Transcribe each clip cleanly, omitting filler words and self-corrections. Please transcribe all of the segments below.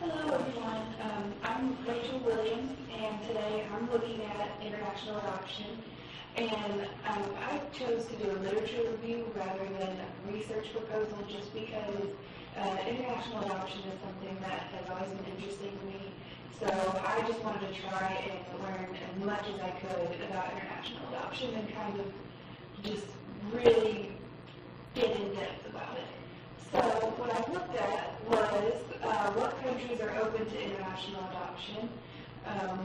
Hello everyone, I'm Rachel Williams, and today I'm looking at international adoption. And I chose to do a literature review rather than a research proposal just because international adoption is something that has always been interesting to me. So I just wanted to try and learn as much as I could about international adoption and kind of just really get in depth about it. So what I looked at was what countries are open to international adoption,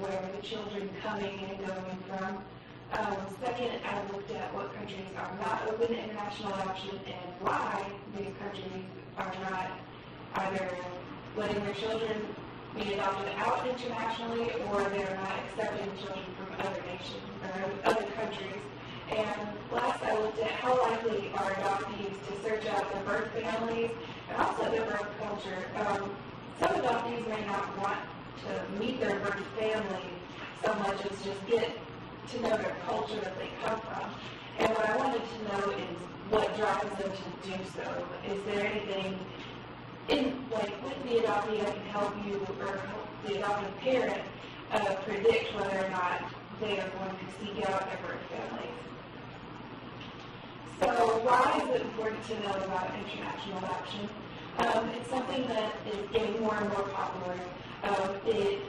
where are the children coming and going from. Second, I looked at what countries are not open to international adoption and why these countries are not either letting their children be adopted out internationally or they're not accepting children from other nations or other countries. And last, I looked at how likely are adoptees to search out their birth families and also their birth culture. Some adoptees may not want to meet their birth family so much as just get to know their culture that they come from. And what I wanted to know is what drives them to do so. Is there anything with the adoptee that can help you or help the adoptive parent predict whether or not they are going to seek out their birth families? So why is it important to know about international adoption? It's something that is getting more and more popular. It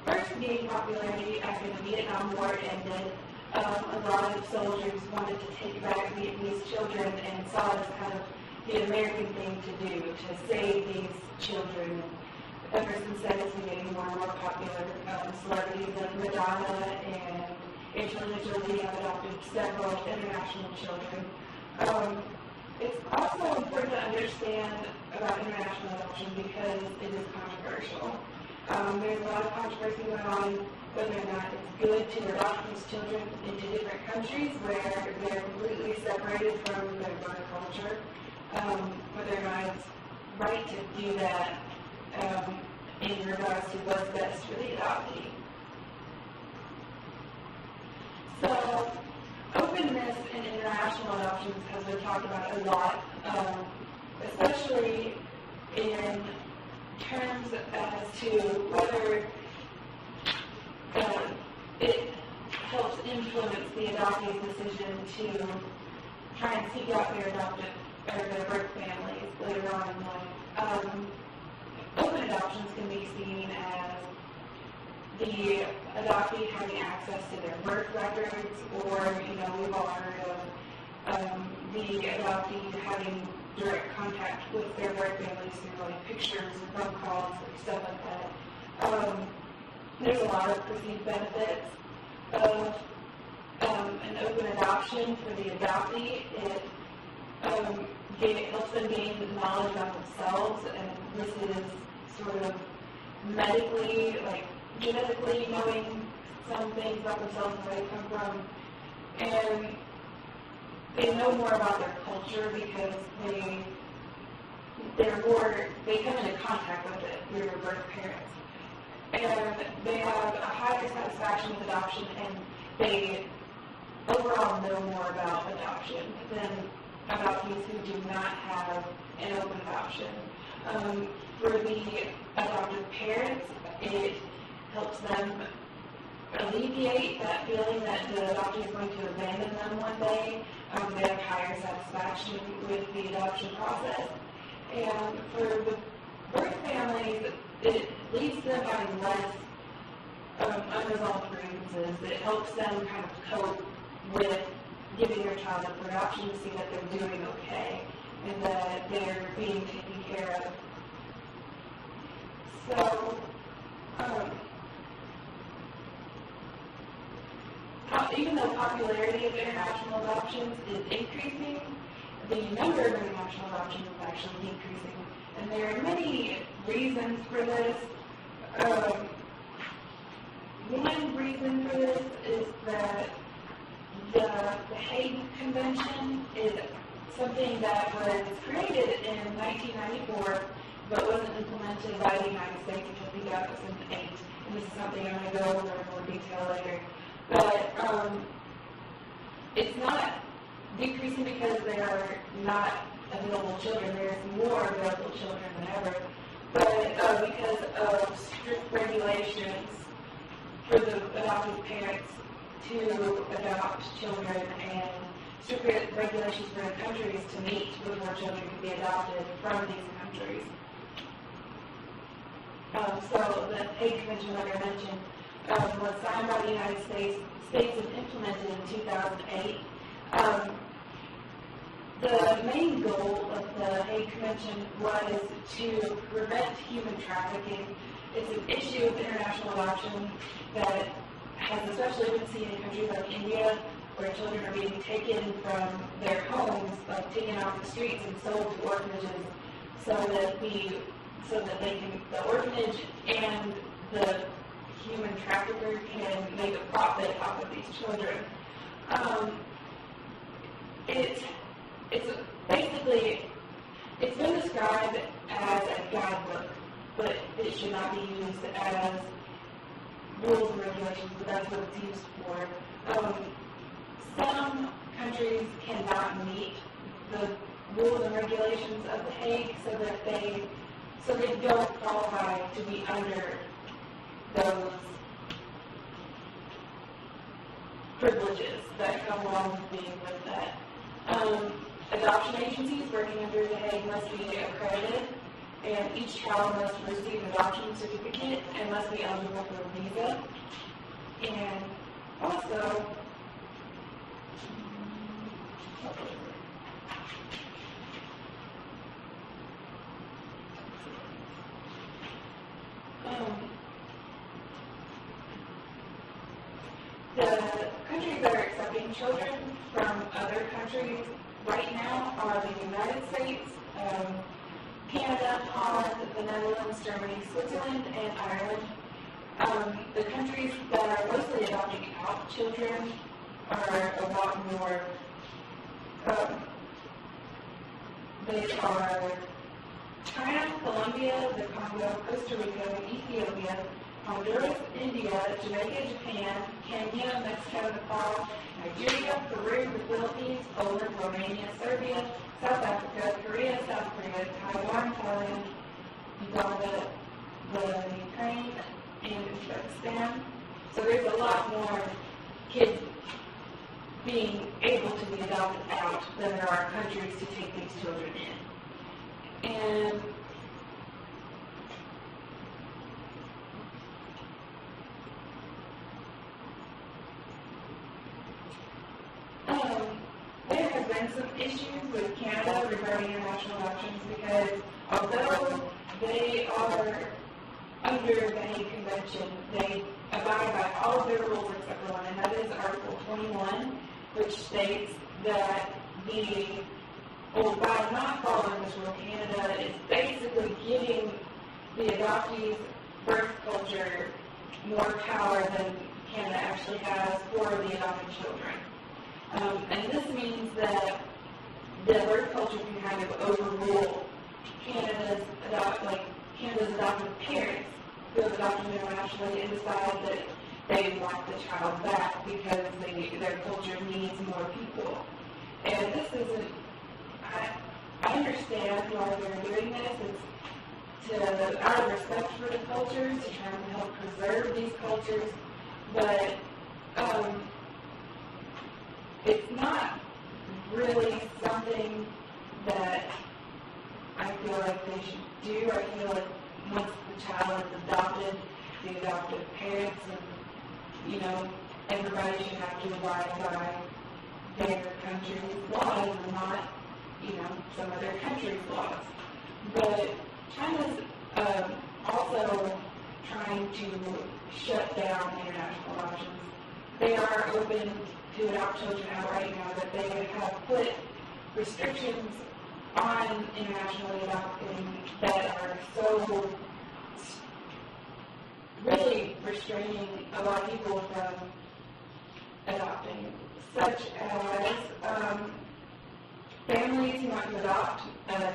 first gained popularity after the Vietnam War ended. A lot of soldiers wanted to take back Vietnamese children and saw it as kind of the American thing to do, to save these children. Ever since then, it's been getting more and more popular. Celebrities like Madonna and Angelina Jolie have adopted several international children. It's also important to understand about international adoption because it is controversial. There's a lot of controversy going on whether or not it's good to adopt these children into different countries where they're completely separated from their birth culture, whether or not it's right to do that in regards to what's best for the adoptee. So, openness in international adoptions has been talked about a lot, especially in terms as to whether it helps influence the adoptee's decision to try and seek out their adoptive or their birth families later on in life. Open adoptions can be seen as the adoptee having access to their birth records, or, we've all heard of the adoptee having direct contact with their birth families through pictures and phone calls or stuff like that. There's a lot of perceived benefits of an open adoption for the adoptee. It helps them gain knowledge about themselves, and this is sort of medically, genetically knowing some things about themselves and where they come from. And they know more about their culture because they come into contact with it through their birth parents. And they have a higher satisfaction with adoption, and they overall know more about adoption than adoptees who do not have an open adoption. For the adoptive parents, it helps them alleviate that feeling that the adoptee is going to abandon them one day. They have higher satisfaction with the adoption process. And for the birth families, it leaves them having less unresolved grievances. It helps them kind of cope with giving their child up for adoption to see that they're doing okay and that they're being taken care of. So, even though popularity of international adoptions is increasing, the number of international adoptions is actually decreasing. And there are many reasons for this. One reason for this is that the Hague Convention is something that was created in 1994 but wasn't implemented by the United States until 2008. And this is something I'm going to go over in more detail later. But it's not decreasing because there are not available children. There's more available children than ever. but because of strict regulations for the adoptive parents to adopt children and strict regulations for the countries to meet before children can be adopted from these countries. So the Hague Convention, like I mentioned, was signed by the United States and implemented in 2008. The main goal of the Hague Convention was to prevent human trafficking. It's an issue of international adoption that has especially been seen in countries like India, where children are being taken from their homes, like taken off the streets and sold to orphanages, so that the orphanage and the human trafficker can make a profit off of these children. It's been described as a guidebook, but it should not be used as rules and regulations, but that's what it's used for. Some countries cannot meet the rules and regulations of the Hague, so they don't qualify to be under those privileges that come along with being with that. Adoption agencies working under the Hague must be accredited, and each child must receive an adoption certificate and must be eligible for a visa. And also, the countries that are accepting children from other countries right now are the United States, Canada, Holland, the Netherlands, Germany, Switzerland, and Ireland. The countries that are mostly adopting out children are a lot more. They are China, Colombia, the Congo, Costa Rica, Ethiopia, Honduras, India, Jamaica, Japan, Kenya, Mexico, Nepal, Nigeria, Peru, the Philippines, Poland, Romania, Serbia, South Africa, Korea, South Korea, Taiwan, Thailand, Uganda, the Ukraine, and Uzbekistan. So there's a lot more kids being able to be adopted out than there are countries to take these children in. And there have been some issues with Canada regarding international adoptions because although they are under the Hague Convention, they abide by all of their rules except for one, and that is Article 21, which states that by not following this rule, Canada is basically giving the adoptees' birth culture more power than Canada actually has for the adopted children. And this means that the birth culture can kind of overrule Canada's adopted parents who have adopted internationally and decide that they want the child back because their culture needs more people. And this isn't, I understand why they're doing this. It's out of respect for the cultures, to try to help preserve these cultures, but it's not really something that I feel like they should do. I feel like once the child is adopted, the adoptive parents and, everybody should have to abide by their country's laws and not, some other country's laws. But China's also trying to shut down international adoptions. They are open to adopt children out right now, but they have put restrictions on internationally adopting that are so really restraining a lot of people from adopting, such as families who want to adopt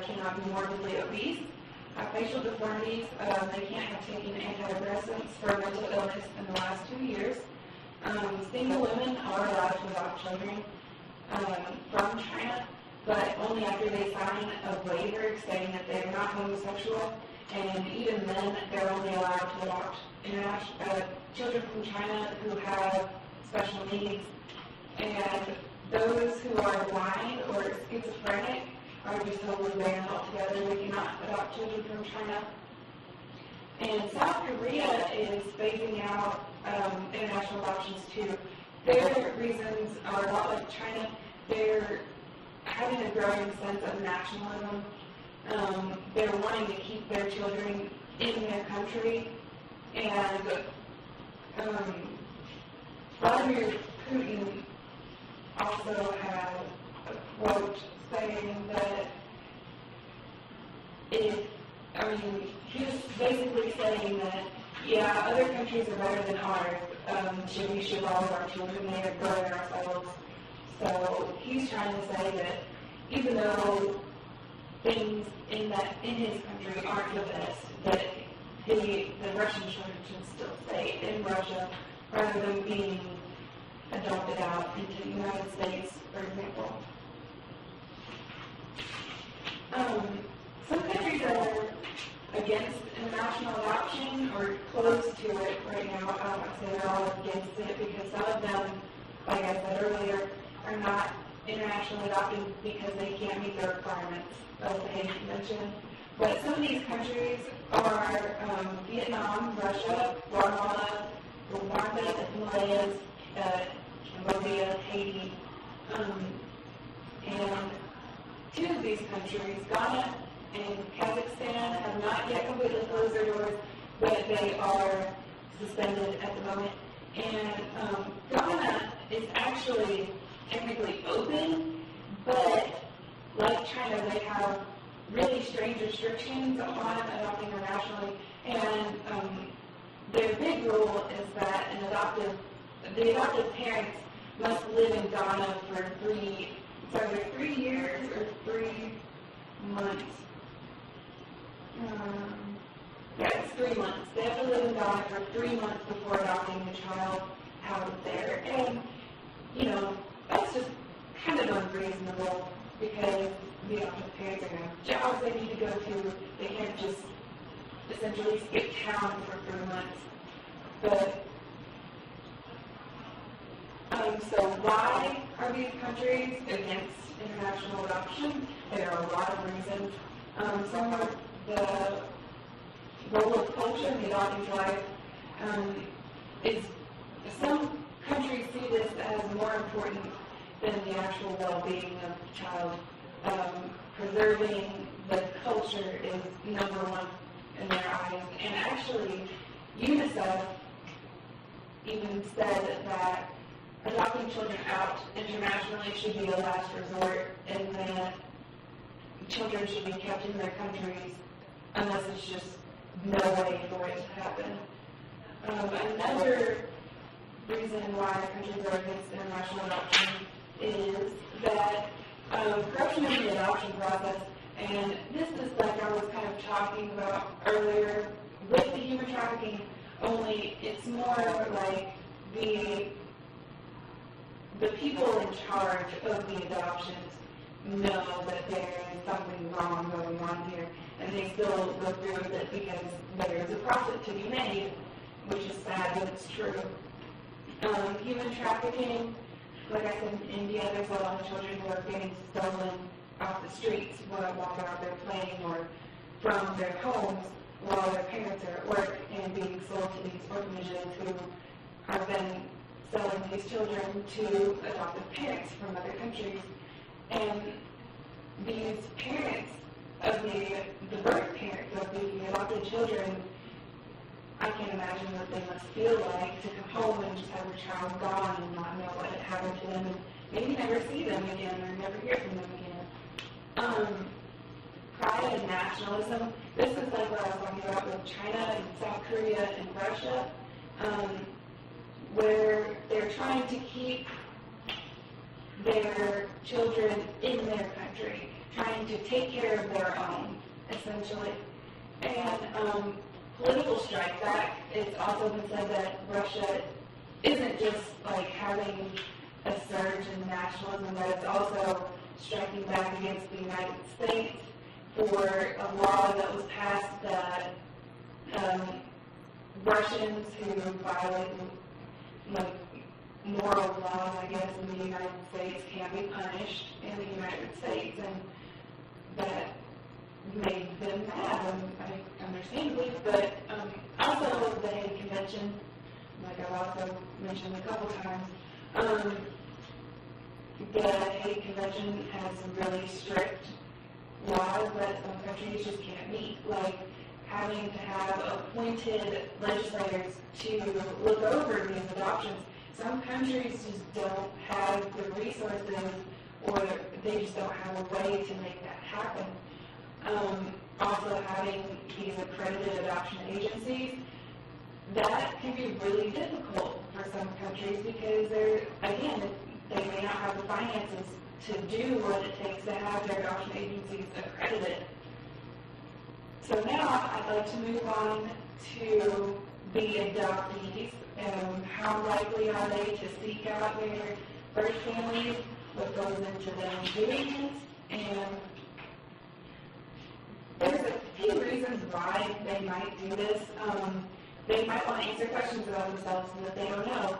cannot be morbidly obese, have facial deformities, they can't have taken antidepressants for mental illness in the last 2 years. Single women are allowed to adopt children from China, but only after they sign a waiver stating that they're not homosexual and even then, they're only allowed to adopt children from China who have special needs, and those who are blind or schizophrenic are just totally banned altogether. They cannot adopt children from China. And South Korea is phasing out international adoptions too. Their reasons are a lot like China. They're having a growing sense of nationalism. They're wanting to keep their children in their country. And Vladimir Putin also had a quote saying that he was basically saying that, yeah, other countries are better than ours. We should follow our children there, growing ourselves. So he's trying to say that even though things in his country aren't the best, that the Russian children should still stay in Russia rather than being adopted out into the United States, for example. Some countries are against international adoption or close to it right now. I don't say they're all against it because some of them, like I said earlier, are not internationally adopted because they can't meet the requirements of the Hague Convention. But some of these countries are Vietnam, Russia, Guatemala, Rwanda, the Himalayas, Cambodia, Haiti, and two of these countries, Ghana and Kazakhstan, have not yet completely closed their doors, but they are suspended at the moment. And Ghana is actually technically open, but like China, they have really strange restrictions on adopting internationally. And their big rule is that the adoptive parents must live in Ghana for 3 years or 3 months. It's 3 months. They have to live in Ghana for 3 months before adopting the child out of there. And, that's just kind of unreasonable because the adoptive parents are going to have jobs they need to go to. They can't just essentially skip town for 3 months. But, so why are these countries against international adoption? There are a lot of reasons. Some of the role of culture in the adopting life is some countries see this as more important than the actual well-being of the child. Preserving the culture is number one in their eyes. And actually, UNICEF even said that adopting children out internationally should be a last resort, and that children should be kept in their countries unless it's just no way for it to happen. Another reason why countries are against international adoption is that corruption in the adoption process, and this is like I was kind of talking about earlier with the human trafficking, only it's more like the people in charge of the adoptions know that there is something wrong going on here, and they still go through with it because there is a profit to be made, which is sad, but it's true. Human trafficking, like I said, in India, there's a lot of children who are getting stolen off the streets while walking out there playing or from their homes while their parents are at work and being sold to these orphanages who are then selling these children to adoptive parents from other countries. And these parents of the birth parents of the adopted children, I can't imagine what they must feel like to come home and just have their child gone and not know what had happened to them and maybe never see them again or never hear from them again. Pride and nationalism, this is like what I was talking about with China and South Korea and Russia, where they're trying to keep their children in their country, trying to take care of their own, essentially. And political strike back, it's also been said that Russia isn't just like having a surge in nationalism, but it's also striking back against the United States for a law that was passed that Russians who violate like moral laws, I guess, in the United States can be punished in the United States, and that made them mad, understandably. But also the Hague Convention, like I've also mentioned a couple times, the Hague Convention has some really strict laws that some countries just can't meet, like having to have appointed legislators to look over these adoptions. Some countries just don't have the resources, or they just don't have a way to make that happen. Also having these accredited adoption agencies, that can be really difficult for some countries because they may not have the finances to do what it takes to have their adoption agencies accredited. So now I'd like to move on to the adoptees. How likely are they to seek out their birth families? What goes into them doing it? And there's a few reasons why they might do this. They might want to answer questions about themselves that they don't know.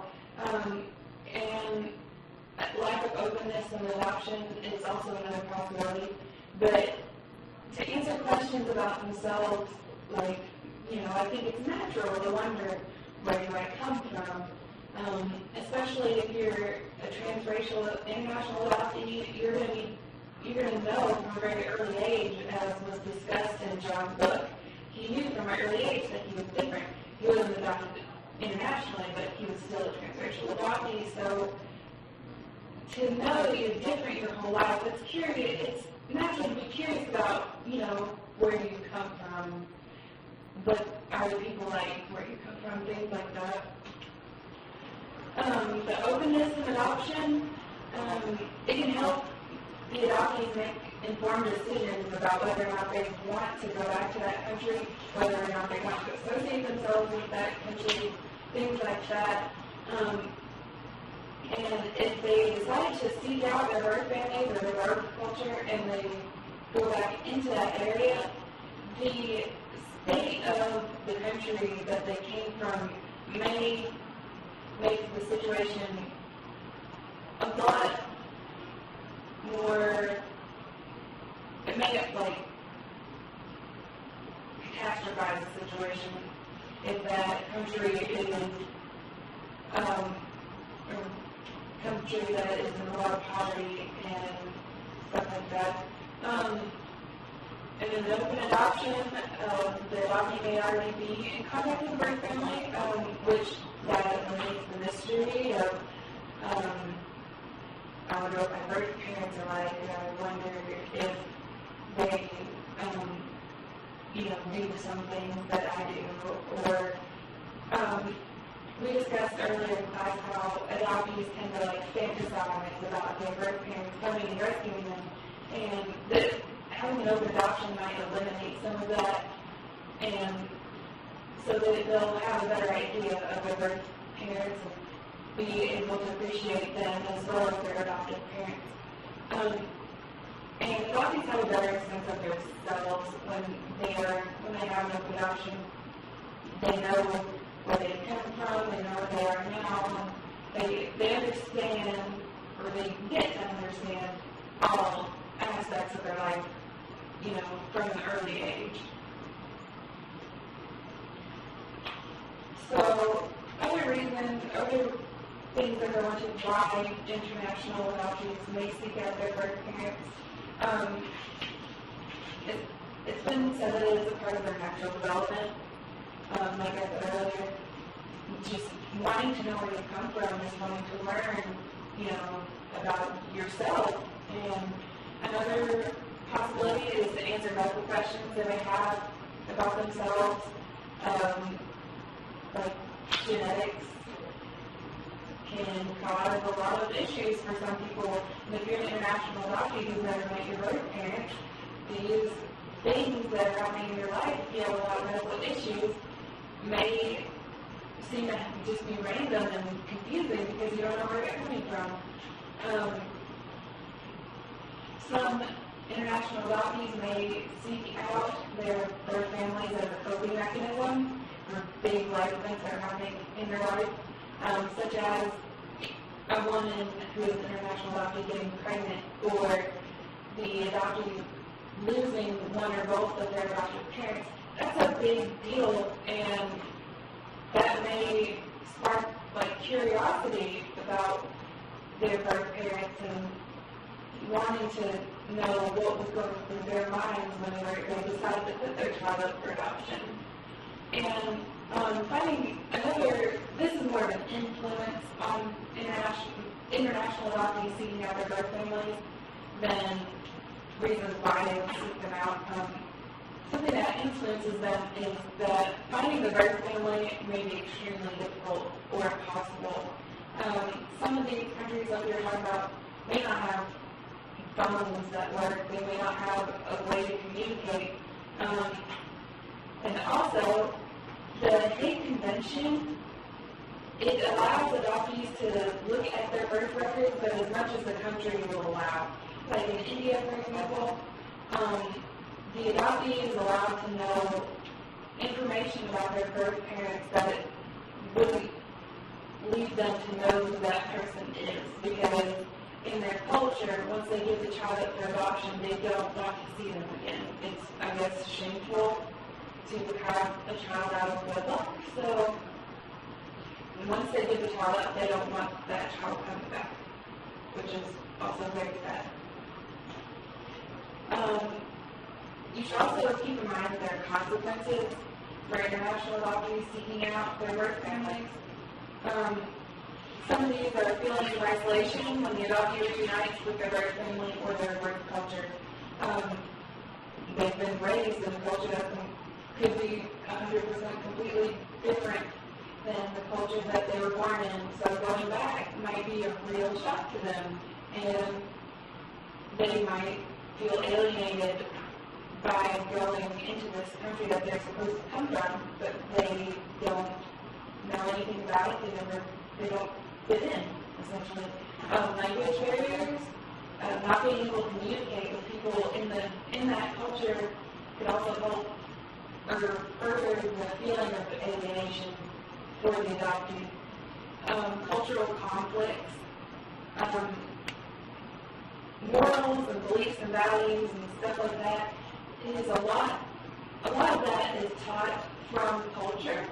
And lack of openness in adoption is also another possibility. But to answer questions about themselves, like, I think it's natural to wonder where you might come from. Especially if you're a transracial international adoptee, you're going to know from a very early age, as was discussed in John's book. He knew from an early age that he was different. He wasn't adopted internationally, but he was still a transracial adoptee. So to know that you're different your whole life, it's natural to be curious about, where you come from, what are the people like, where you come from, things like that. The openness in adoption, it can help the adoptees make informed decisions about whether or not they want to go back to that country, whether or not they want to associate themselves with that country, things like that. And if they decide to seek out their birth families or their birth culture and they go back into that area, the state of the country that they came from may make the situation a lot more, it may catastrophize the situation if that country is a country that is in a lot of poverty and stuff like that. And in the open adoption, the adoptee may already be in contact with the birth family, which that eliminates the mystery of, I wonder what my birth parents are like, and I wonder if they, do something that I do, or we discussed earlier in class how adoptees tend to fantasize about their birth parents coming and rescuing them, and that having an open adoption might eliminate some of that, and so that they'll have a better idea of their birth parents and be able to appreciate them as well as their adoptive parents. And adoptees have a better sense of themselves when they have an open adoption. They know where they come from, they know where they are now, they understand, or they get to understand all aspects of their life, from an early age. So, other things that are going to drive international adoptees may seek out their birth parents. It's been said that it's a part of their natural development. Like I said earlier, just wanting to know where you come from is wanting to learn, about yourself. And another possibility is to answer medical questions that they have about themselves, like genetics can cause a lot of issues for some people. And if you're an international adoptee who's never met your birth parent, these things that are happening in your life, if you have a lot of medical issues, may seem to just be random and confusing because you don't know where they're coming from. Some international adoptees may seek out their families as a coping mechanism for big life events that are happening in their life, such as a woman who is an international adoptee getting pregnant, or the adoptee losing one or both of their adoptive parents. That's a big deal, and that may spark curiosity about their birth parents and wanting to know what was going through their minds when they decided to put their child up for adoption. And finding another, this is more of an influence on international adoptees seeking out their birth families than reasons why they would seek them out. Something that influences them is that finding the birth family may be extremely difficult or impossible. Some of these countries like we were talking about may not have phones that work. They may not have a way to communicate. And also, the Hague Convention, it allows adoptees to look at their birth records, but as much as the country will allow. Like in India, for example, the adoptee is allowed to know information about their birth parents that it wouldn't lead them to know who that person is, because in their culture, once they give the child up for adoption, they don't want to see them again. It's, I guess, shameful to have a child out of wedlock. So once they give the child up, they don't want that child coming back, which is also very sad. You should also keep in mind that there are consequences for international adoptees seeking out their birth families. Some of these are feelings of isolation when the adoptee reunites with their birth family or their birth culture. They've been raised in a culture that could be 100% completely different than the culture that they were born in. So going back might be a real shock to them, and they might feel alienated by going into this country that they're supposed to come from, but they don't know anything about it. They don't fit in, essentially. Language barriers, not being able to communicate with people in that culture could also help or further the feeling of alienation for the adoptee. Cultural conflicts, morals and beliefs and values and stuff like that. Is a lot of that is taught from culture.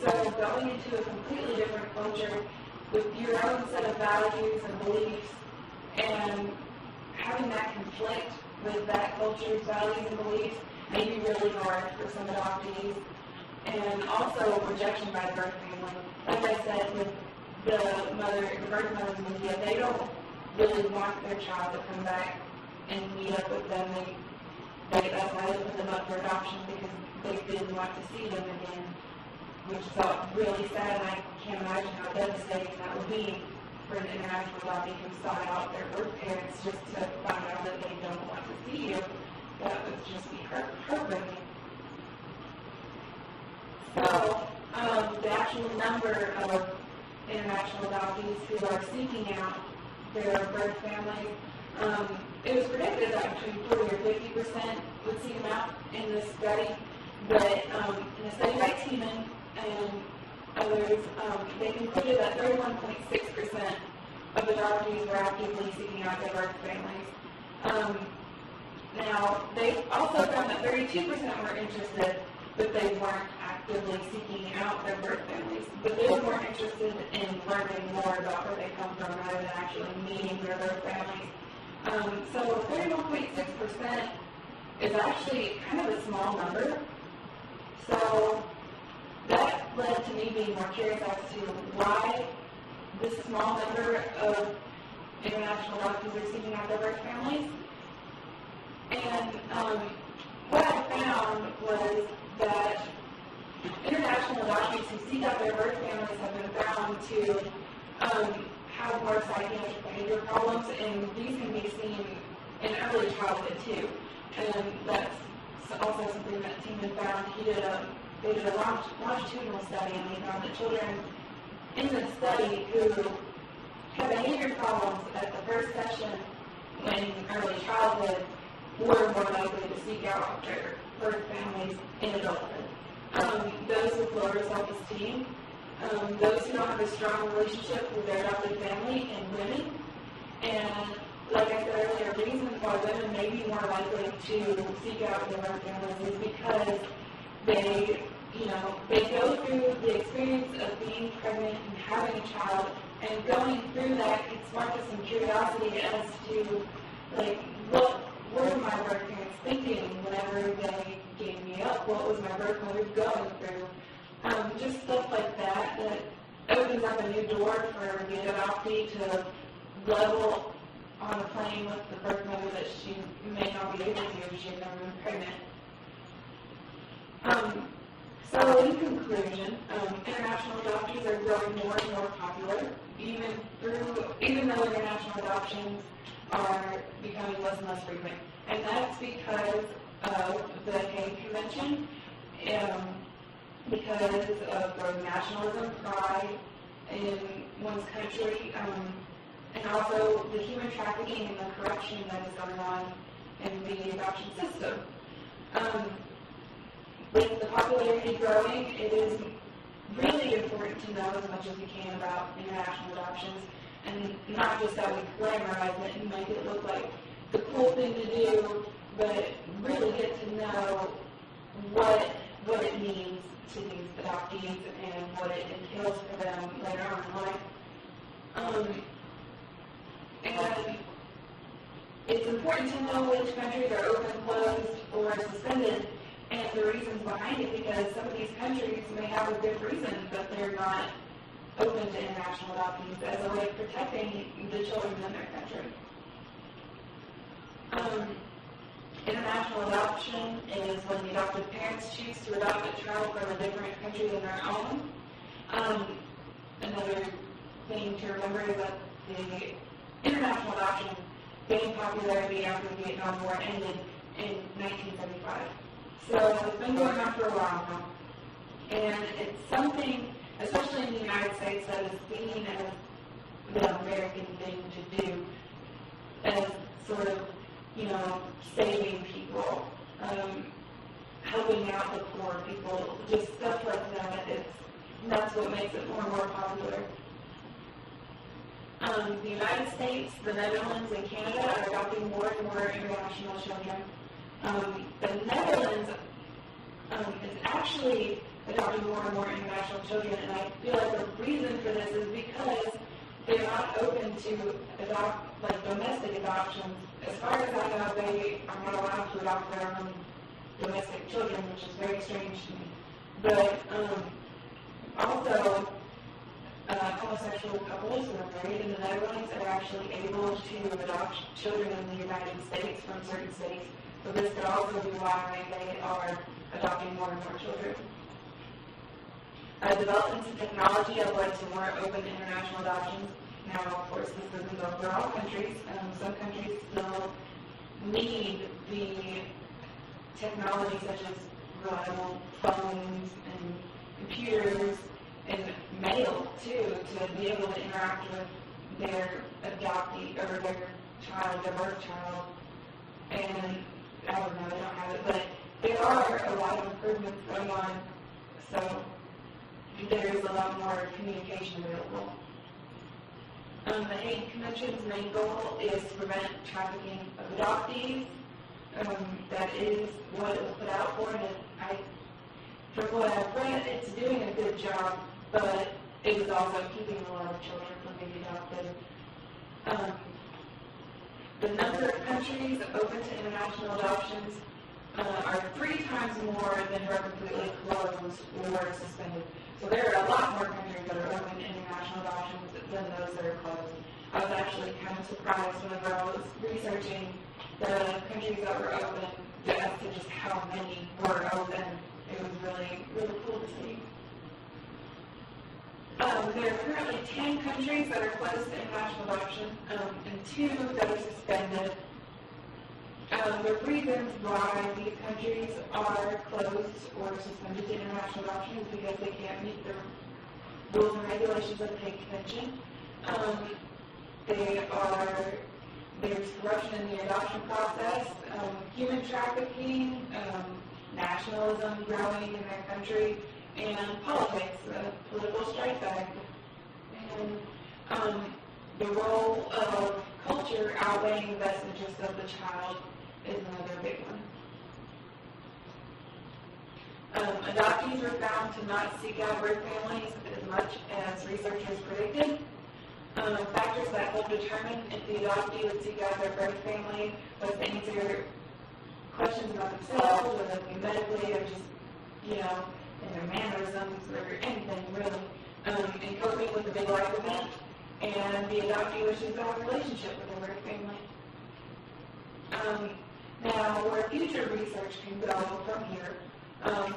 So going into a completely different culture with your own set of values and beliefs and having that conflict with that culture's values and beliefs may be really hard for some adoptees. And also rejection by birth family. Like I said, with the birth mothers in India, they don't really want their child to come back and meet up with them. That's why they put them up for adoption, because they didn't want to see them again, which is really sad, and I can't imagine how devastating that would be for an international adoptee who sought out their birth parents just to find out that they don't want to see you. That would just be heartbreaking. So, the actual number of international adoptees who are seeking out their birth families, it was predicted that between 40 or 50% would seek them out in this study, but in a study by Tiemann and others, they concluded that 31.6% of adoptees were actively seeking out their birth families. Now, they also found that 32% were interested, but they weren't actively seeking out their birth families. But they were more interested in learning more about where they come from rather than actually meeting their birth families. So 31.6% is actually kind of a small number. So that led to me being more curious as to why this small number of international adoptees are seeking out their birth families. And what I found was that international adoptees who seek out their birth families have been found to have more psychiatric behavior problems, and these can be seen in early childhood too. And that's also something that Tiemann found. They did a longitudinal study, and they found that children in the study who had behavior problems at the first session in early childhood were more likely to seek out their birth families in adulthood. Those with lower self-esteem, those who don't have a strong relationship with their adopted family, and women. And like I said earlier, the reason why women may be more likely to seek out their birth families is because they go through the experience of being pregnant and having a child, and going through that can spark some curiosity as to, like, what were my birth parents thinking whenever they gave me up? What was my birth mother going through? Just stuff like that opens up a new door for the adoptee to level on a plane with the birth mother that she may not be able to if she's never been pregnant. So in conclusion, international adoptions are growing more and more popular, even though international adoptions are becoming less and less frequent. And that's because of the Hague Convention, because of growing nationalism, pride in one's country, and also the human trafficking and the corruption that is going on in the adoption system. With the popularity growing, it is really important to know as much as we can about international adoptions, and not just that we glamorize it and make it look like the cool thing to do, but really get to know what it means to these adoptees and what it entails for them later on in life. And it's important to know which countries are open, closed, or suspended, and the reasons behind it, because some of these countries may have a good reason, but they're not open to international adoptees as a way of protecting the children in their country. International adoption is when the adoptive parents choose to adopt a child from a different country than their own. Another thing to remember is that the international adoption gained popularity after the Vietnam War ended in 1975. So it's been going on for a while now. And it's something, especially in the United States, that is seen as the American thing to do, as sort of, saving people, helping out the poor people, just stuff like that. That's what makes it more and more popular. The United States, the Netherlands, and Canada are adopting more and more international children. The Netherlands is actually adopting more and more international children, and I feel like the reason for this is because they're not open to adopt, like, domestic adoptions. As far as I know, they are not allowed to adopt their own domestic children, which is very strange to me. But also, homosexual couples who are married in the Netherlands are actually able to adopt children in the United States from certain states. So this could also be why they are adopting more and more children. Developments in technology have led to more open international adoptions. Now, of course, this doesn't go for all countries. Some countries still need the technology such as reliable phones and computers and mail, too, to be able to interact with their adoptee or their child, their birth child. And I don't know, they don't have it, but there are a lot of improvements going on, so there is a lot more communication available. The Hague Convention's main goal is to prevent trafficking of adoptees. That is what it was put out for, and from what I've read, it's doing a good job, but it is also keeping a lot of children from being adopted. The number of countries open to international adoptions are 3 times more than are completely closed or suspended. So there are a lot more countries that are open to international adoptions than those that are closed. I was actually kind of surprised whenever I was researching the countries that were open as to just how many were open. It was really, really cool to see. There are currently 10 countries that are closed to international adoption and 2 that are suspended. The reasons why these countries are closed or suspended to international adoption is because they can't meet the rules and regulations of the Hague Convention. They are there's corruption in the adoption process, human trafficking, nationalism growing in their country, and politics, political strife act. And the role of culture outweighing the best interests of the child is another big one. Adoptees were found to not seek out birth families as much as researchers predicted. Factors that help determine if the adoptee would seek out their birth family was to answer questions about themselves, whether it be medically or just, in their mannerisms or anything really, and coping with a big life event, and the adoptee wishes to have a relationship with their birth family. Now, where future research can go from here,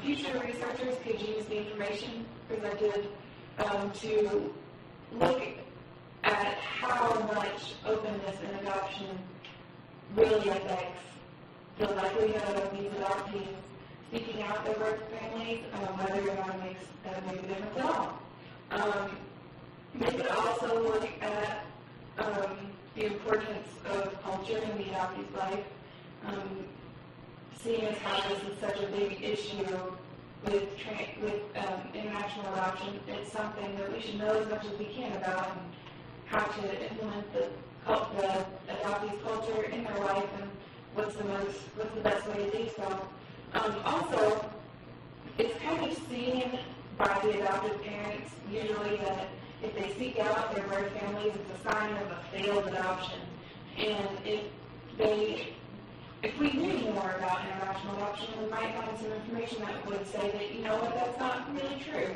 future researchers could use the information presented to look at how much openness in adoption really affects the likelihood of these adoptees seeking out their birth families, whether or not it makes that big a difference at all. They could also look at the importance of culture in the adoptee's life, seeing as how this is such a big issue with international adoption. It's something that we should know as much as we can about and how to implement the adoptee's culture in their life and what's the best way to do so. Also, it's kind of seen by the adoptive parents usually that if they seek out their birth families, it's a sign of a failed adoption. And if we knew more about international adoption, we might find some information that would say that, that's not really true.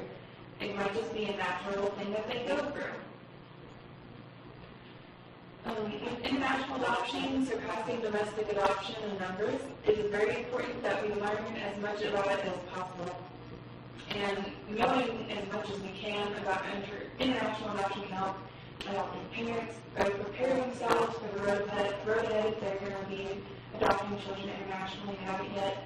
It might just be a natural thing that they go through. With international adoption surpassing domestic adoption in numbers, it is very important that we learn as much about it as possible. And knowing as much as we can about international adoption can help adoptive parents prepare themselves for the road ahead if they're going to be adopting children internationally and haven't yet.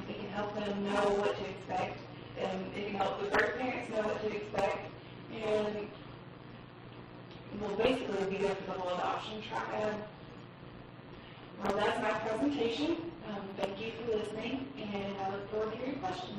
It can help them know what to expect, and it can help the birth parents know what to expect, and will basically be there for the whole adoption trial. Well, that's my presentation. Thank you for listening, and I look forward to your questions.